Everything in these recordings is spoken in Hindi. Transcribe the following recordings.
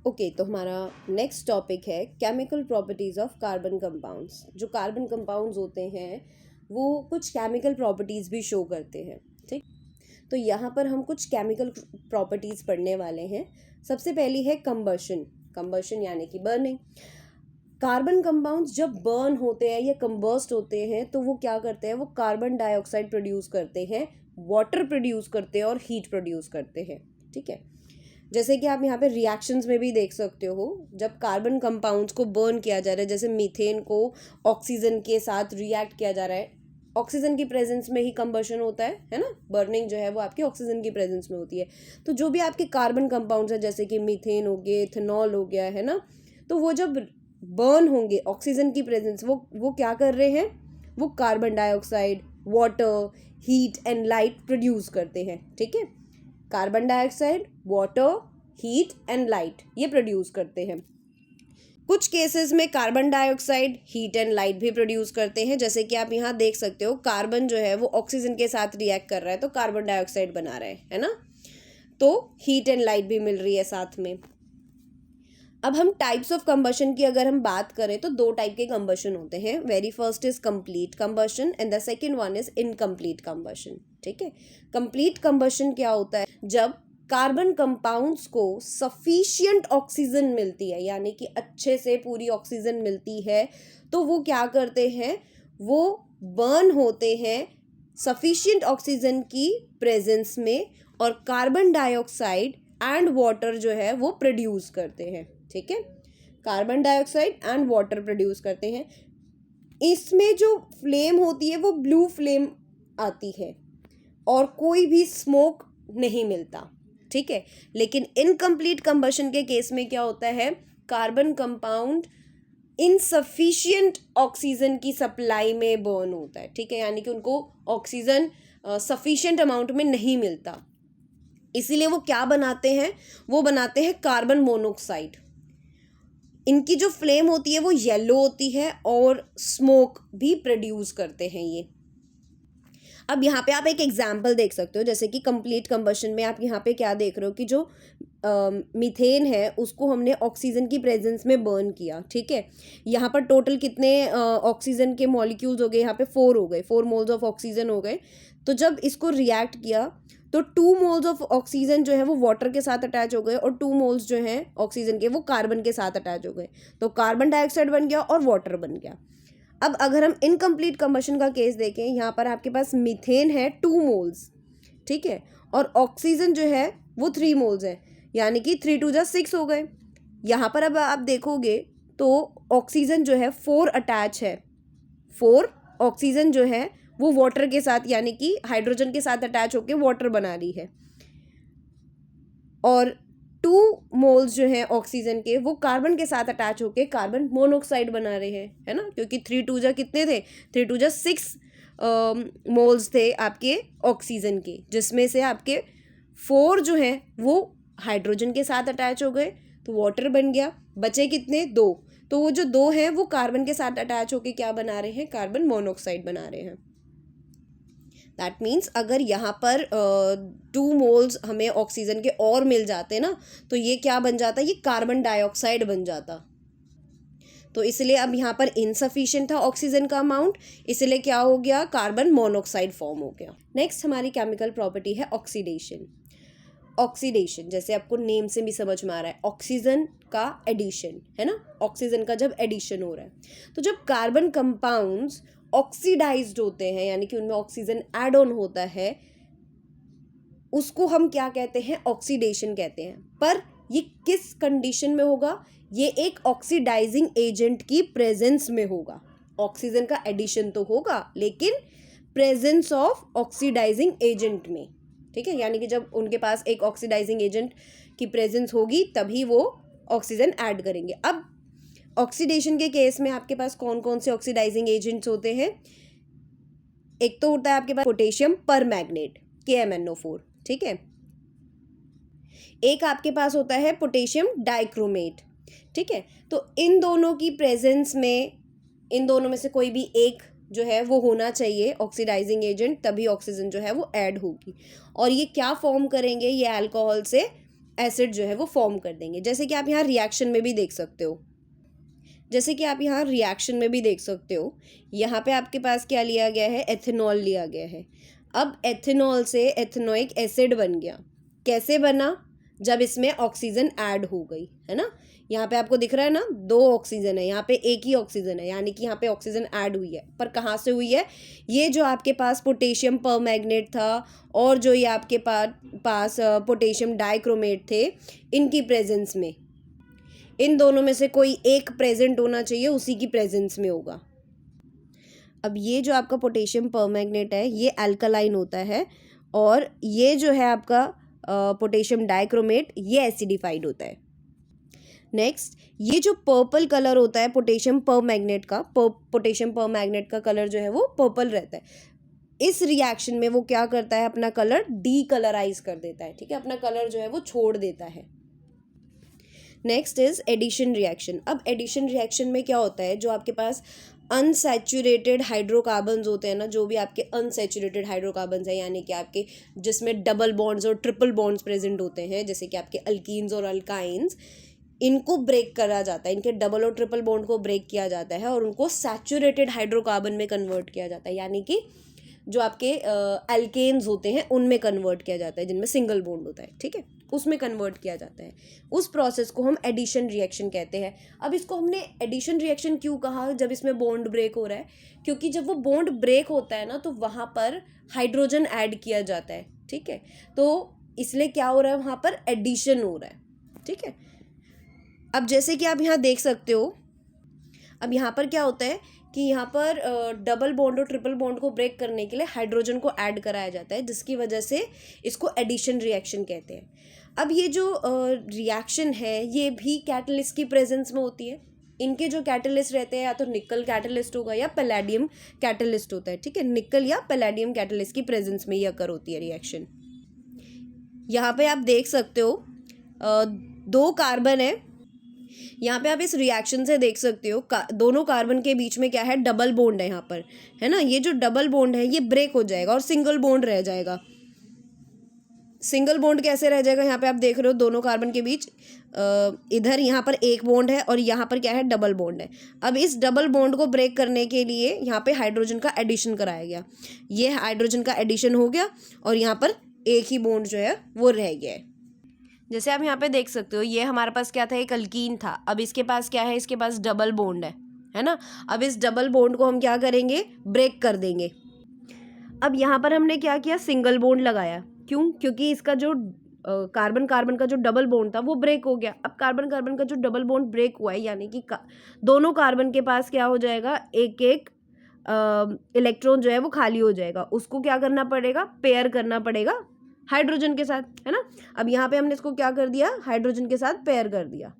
ओके तो हमारा नेक्स्ट टॉपिक है chemical properties of carbon compounds. जो कार्बन कंपाउंड्स होते हैं वो कुछ केमिकल प्रॉपर्टीज़ भी शो करते हैं। ठीक, तो यहाँ पर हम कुछ केमिकल प्रॉपर्टीज़ पढ़ने वाले हैं। सबसे पहली है कंबशन। कंबशन यानी कि बर्निंग। कार्बन कंपाउंड्स जब बर्न होते हैं या कंबस्ट होते हैं तो वो क्या करते हैं, वो कार्बन डाइऑक्साइड प्रोड्यूस करते हैं, वाटर प्रोड्यूस करते हैं और हीट प्रोड्यूस करते हैं। ठीक है, जैसे कि आप यहाँ पे रिएक्शंस में भी देख सकते हो, जब कार्बन कंपाउंड्स को बर्न किया जा रहा है, जैसे मीथेन को ऑक्सीजन के साथ रिएक्ट किया जा रहा है, ऑक्सीजन की प्रेजेंस में ही कंबशन होता है ना। बर्निंग जो है वो आपकी ऑक्सीजन की प्रेजेंस में होती है। तो जो भी आपके कार्बन कंपाउंड्स हैं, जैसे कि मीथेन हो गए, इथेनॉल हो गया है ना, तो वो जब बर्न होंगे ऑक्सीजन की प्रेजेंस, वो क्या कर रहे हैं, वो carbon dioxide, water, heat and light produce करते हैं। ठीक है, carbon dioxide, water, heat and light ये प्रोड्यूस करते हैं। कुछ केसेस में carbon dioxide heat and light भी प्रोड्यूस करते हैं, जैसे कि आप यहाँ देख सकते हो, कार्बन जो है वो ऑक्सीजन के साथ रिएक्ट कर रहा है तो कार्बन डाइऑक्साइड बना रहा है ना, तो हीट एंड लाइट भी मिल रही है साथ में। अब हम टाइप्स ऑफ कंबशन की अगर हम बात करें तो दो टाइप के कंबशन होते हैं। Very first is complete combustion and the second one is incomplete combustion. ठीक है, कंप्लीट कंबशन क्या होता है, जब कार्बन कंपाउंड्स को सफिशिएंट ऑक्सीजन मिलती है, यानी कि अच्छे से पूरी ऑक्सीजन मिलती है, तो वो क्या करते हैं, वो बर्न होते हैं सफिशिएंट ऑक्सीजन की प्रेजेंस में और कार्बन डाइऑक्साइड एंड वाटर जो है वो प्रोड्यूस करते हैं। ठीक है, carbon dioxide and water produce करते हैं। इसमें जो फ्लेम होती है वो ब्लू फ्लेम आती है और कोई भी स्मोक नहीं मिलता। ठीक है, लेकिन इनकम्प्लीट कंबशन के केस में क्या होता है, कार्बन कंपाउंड इनसफिशिएंट ऑक्सीजन की सप्लाई में बर्न होता है। ठीक है, यानी कि उनको ऑक्सीजन सफिशिएंट अमाउंट में नहीं मिलता, इसीलिए वो क्या बनाते हैं, वो बनाते हैं कार्बन मोनोऑक्साइड। इनकी जो फ्लेम होती है वो येलो होती है और स्मोक भी प्रोड्यूस करते हैं ये। अब यहाँ पे आप एक एग्जाम्पल देख सकते हो, जैसे कि कंप्लीट कंबशन में आप यहाँ पे क्या देख रहे हो कि जो मीथेन है उसको हमने ऑक्सीजन की प्रेजेंस में बर्न किया। ठीक है, यहाँ पर टोटल कितने ऑक्सीजन के मॉलिक्यूल्स हो गए, यहाँ पे 4 हो गए, 4 मोल्स ऑफ ऑक्सीजन हो गए। तो जब इसको रिएक्ट किया तो 2 मोल्स ऑफ ऑक्सीजन जो है वो वाटर के साथ अटैच हो गए और 2 मोल्स जो हैं ऑक्सीजन के वो कार्बन के साथ अटैच हो गए, तो कार्बन डाइऑक्साइड बन गया और वाटर बन गया। अब अगर हम इनकम्प्लीट कंबशन का केस देखें, यहाँ पर आपके पास मीथेन है 2 मोल्स, ठीक है, और ऑक्सीजन जो है वो 3 मोल्स है, यानी कि 3 2 6 हो गए। यहाँ पर अब आप देखोगे तो ऑक्सीजन जो है 4 अटैच है, 4 ऑक्सीजन जो है वो वाटर के साथ, यानी कि हाइड्रोजन के साथ अटैच होकर वाटर बना रही है, और 2 मोल्स जो हैं ऑक्सीजन के वो कार्बन के साथ अटैच होके कार्बन मोनोऑक्साइड बना रहे हैं, है ना, क्योंकि 3 2 कितने थे, 3 2 6 मोल्स थे आपके ऑक्सीजन के, जिसमें से आपके 4 जो हैं वो हाइड्रोजन के साथ अटैच हो गए तो वाटर बन गया, बचे कितने, 2। तो वो जो 2 हैं वो कार्बन के साथ अटैच होके क्या बना रहे हैं, कार्बन मोनोऑक्साइड बना रहे हैं। दैट मीन्स अगर यहाँ पर 2 मोल्स हमें ऑक्सीजन के और मिल जाते ना, तो ये क्या बन जाता, ये कार्बन डाइऑक्साइड बन जाता। तो इसलिए अब यहाँ पर इनसफिशिएंट था ऑक्सीजन का अमाउंट, इसलिए क्या हो गया, कार्बन मोनोऑक्साइड फॉर्म हो गया। नेक्स्ट हमारी केमिकल प्रॉपर्टी है ऑक्सीडेशन। ऑक्सीडेशन जैसे आपको नेम से भी समझ में आ रहा है, ऑक्सीजन का एडिशन, है ना, ऑक्सीजन का जब एडिशन हो रहा है, तो जब कार्बन कंपाउंड्स ऑक्सीडाइज्ड होते हैं, यानी कि उनमें ऑक्सीजन ऐड ऑन होता है, उसको हम क्या कहते हैं, ऑक्सीडेशन कहते हैं। पर ये किस कंडीशन में होगा, ये एक ऑक्सीडाइजिंग एजेंट की प्रेजेंस में होगा। ऑक्सीजन का एडिशन तो होगा लेकिन प्रेजेंस ऑफ ऑक्सीडाइजिंग एजेंट में। ठीक है, यानी कि जब उनके पास एक ऑक्सीडाइजिंग एजेंट की प्रेजेंस होगी तभी वो ऑक्सीजन ऐड करेंगे। अब ऑक्सीडेशन के केस में आपके पास कौन कौन से ऑक्सीडाइजिंग एजेंट्स होते हैं, एक तो होता है आपके पास पोटेशियम परमैंगनेट KMnO4, ठीक है, एक आपके पास होता है पोटेशियम डाइक्रोमेट। ठीक है, तो इन दोनों की प्रेजेंस में, इन दोनों में से कोई भी एक जो है वो होना चाहिए ऑक्सीडाइजिंग एजेंट, तभी ऑक्सीजन जो है वो ऐड होगी, और ये क्या फॉर्म करेंगे, ये अल्कोहल से एसिड जो है वो फॉर्म कर देंगे। जैसे कि आप यहाँ रिएक्शन में भी देख सकते हो, यहाँ पे आपके पास क्या लिया गया है, एथेनॉल लिया गया है। अब एथेनॉल से एथेनोइक एसिड बन गया। कैसे बना, जब इसमें ऑक्सीजन ऐड हो गई, है ना। यहाँ पे आपको दिख रहा है ना, 2 ऑक्सीजन है, यहाँ पे एक ही ऑक्सीजन है, यानी कि यहाँ पे ऑक्सीजन ऐड हुई है। पर कहाँ से हुई है, ये जो आपके पास पोटेशियम परमैंगनेट था और जो ये आपके पास पोटेशियम डाइक्रोमेट थे, इनकी प्रेजेंस में, इन दोनों में से कोई एक प्रेजेंट होना चाहिए, उसी की प्रेजेंस में होगा। अब ये जो आपका पोटेशियम परमैंगनेट है ये अल्कलाइन होता है, और ये जो है आपका पोटेशियम डाइक्रोमेट ये एसिडिफाइड होता है। नेक्स्ट, ये जो पर्पल कलर होता है पोटेशियम परमैंगनेट का कलर जो है वो पर्पल रहता है। इस रिएक्शन में वो क्या करता है, अपना कलर डीकलराइज कर देता है, ठीक है, अपना कलर जो है वो छोड़ देता है। Next is addition reaction. अब एडिशन रिएक्शन में क्या होता है, जो आपके पास अनसैचुरेटेड हाइड्रोकार्बन्स होते हैं ना, जो भी आपके अनसैचुरेटेड हाइड्रोकार्बन्स हैं, यानी कि आपके जिसमें डबल बॉन्ड्स और ट्रिपल बॉन्ड्स प्रेजेंट होते हैं, जैसे कि आपके अल्कीन्स और अल्काइंस, इनको ब्रेक करा जाता है, इनके डबल और ट्रिपल बॉन्ड को ब्रेक किया जाता है और उनको सैचुरेटेड हाइड्रोकार्बन में कन्वर्ट किया जाता है, यानी कि जो आपके एल्केन्स होते हैं उनमें कन्वर्ट किया जाता है, जिनमें सिंगल बॉन्ड होता है, ठीक है, उसमें कन्वर्ट किया जाता है। उस प्रोसेस को हम एडिशन रिएक्शन कहते हैं। अब इसको हमने एडिशन रिएक्शन क्यों कहा, जब इसमें बॉन्ड ब्रेक हो रहा है, क्योंकि जब वो बॉन्ड ब्रेक होता है ना, तो वहाँ पर हाइड्रोजन ऐड किया जाता है, ठीक है, तो इसलिए क्या हो रहा है, वहाँ पर एडिशन हो रहा है, ठीक है। अब जैसे कि आप यहाँ देख सकते हो, अब यहाँ पर क्या होता है कि यहाँ पर डबल बॉन्ड और ट्रिपल बॉन्ड को ब्रेक करने के लिए हाइड्रोजन को ऐड कराया जाता है, जिसकी वजह से इसको एडिशन रिएक्शन कहते हैं। अब ये जो रिएक्शन है ये भी कैटलिस्ट की प्रेजेंस में होती है। इनके जो कैटलिस्ट रहते हैं, या तो निकल कैटलिस्ट होगा या पैलेडियम कैटलिस्ट होता है, ठीक है, निकल या पैलेडियम कैटलिस्ट की प्रेजेंस में ये अकर होती है रिएक्शन। यहाँ पे आप देख सकते हो 2 कार्बन है, यहाँ पे आप इस रिएक्शन से देख सकते हो दोनों कार्बन के बीच में क्या है, डबल बॉन्ड है यहाँ पर, है ना। ये जो डबल बॉन्ड है ये ब्रेक हो जाएगा और सिंगल बॉन्ड रह जाएगा। सिंगल बॉन्ड कैसे रह जाएगा, यहाँ पे आप देख रहे हो दोनों कार्बन के बीच इधर यहाँ पर एक बॉन्ड है और यहाँ पर क्या है, डबल बॉन्ड है। अब इस डबल बॉन्ड को ब्रेक करने के लिए यहाँ पे हाइड्रोजन का एडिशन कराया गया, ये हाइड्रोजन का एडिशन हो गया और यहाँ पर एक ही बॉन्ड जो है वो रह गया है। जैसे आप यहाँ पे देख सकते हो, ये हमारे पास क्या था, एक अल्कीन था, अब इसके पास क्या है, इसके पास डबल बॉन्ड है ना। अब इस डबल बॉन्ड को हम क्या करेंगे, ब्रेक कर देंगे। अब यहाँ पर हमने क्या किया, सिंगल बॉन्ड लगाया। क्यों, क्योंकि इसका जो कार्बन कार्बन का जो डबल बॉन्ड था वो ब्रेक हो गया। अब कार्बन कार्बन का जो डबल बॉन्ड ब्रेक हुआ है, यानी कि दोनों कार्बन के पास क्या हो जाएगा, एक एक इलेक्ट्रॉन जो है वो खाली हो जाएगा। उसको क्या करना पड़ेगा, पेयर करना पड़ेगा हाइड्रोजन के साथ, है ना। अब यहाँ पे हमने इसको क्या कर दिया, हाइड्रोजन के साथ पेयर कर दिया,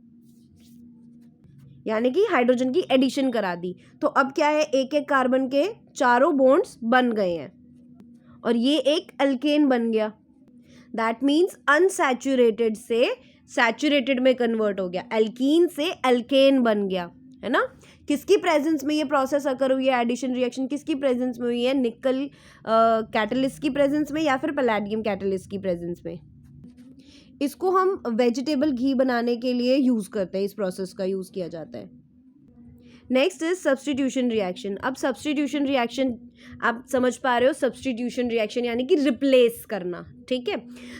यानी कि हाइड्रोजन की एडिशन करा दी। तो अब क्या है, एक एक कार्बन के चारों बॉन्ड्स बन गए हैं और ये एक अल्केन बन गया। दैट मीन्स अनसैचुरेटेड से सैचुरेटेड में कन्वर्ट हो गया, एल्कीन से अल्केन बन गया, है ना। किसकी प्रेजेंस में ये प्रोसेस अकर हुई है, एडिशन रिएक्शन किसकी प्रेजेंस में हुई है, निकल कैटलिस्ट की प्रेजेंस में या फिर पैलेडियम कैटलिस्ट की प्रेजेंस में। इसको हम वेजिटेबल घी बनाने के लिए यूज़ करते हैं, इस प्रोसेस का यूज़ किया जाता है। Next is substitution reaction. अब सब्सटीट्यूशन रिएक्शन आप समझ पा रहे हो, सब्सटीट्यूशन रिएक्शन यानी कि रिप्लेस करना, ठीक है।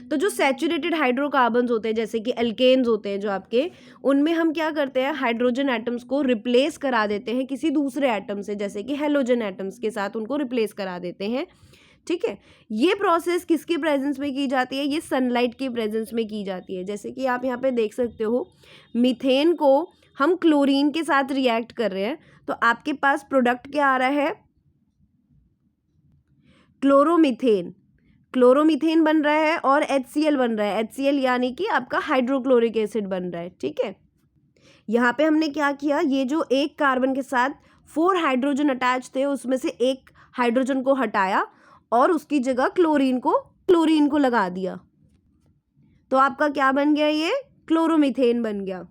तो जो सैचुरेटेड हाइड्रोकार्बन्स होते हैं, जैसे कि एल्केन्स होते हैं जो आपके, उनमें हम क्या करते हैं, हाइड्रोजन एटम्स को रिप्लेस करा देते हैं किसी दूसरे एटम से, जैसे कि हेलोजन एटम्स के साथ उनको रिप्लेस करा देते हैं, ठीक है। ये प्रोसेस किसके प्रेजेंस में की जाती है, ये सनलाइट के प्रेजेंस में की जाती है। जैसे कि आप यहाँ पे देख सकते हो, मीथेन को हम क्लोरीन के साथ रिएक्ट कर रहे हैं, तो आपके पास प्रोडक्ट क्या आ रहा है, क्लोरोमीथेन। क्लोरोमीथेन बन रहा है और HCl बन रहा है, HCl यानी कि आपका हाइड्रोक्लोरिक एसिड बन रहा है, ठीक है। यहाँ पे हमने क्या किया, ये जो एक कार्बन के साथ 4 हाइड्रोजन अटैच थे, उसमें से एक हाइड्रोजन को हटाया और उसकी जगह क्लोरीन को लगा दिया, तो आपका क्या बन गया, ये क्लोरोमीथेन बन गया।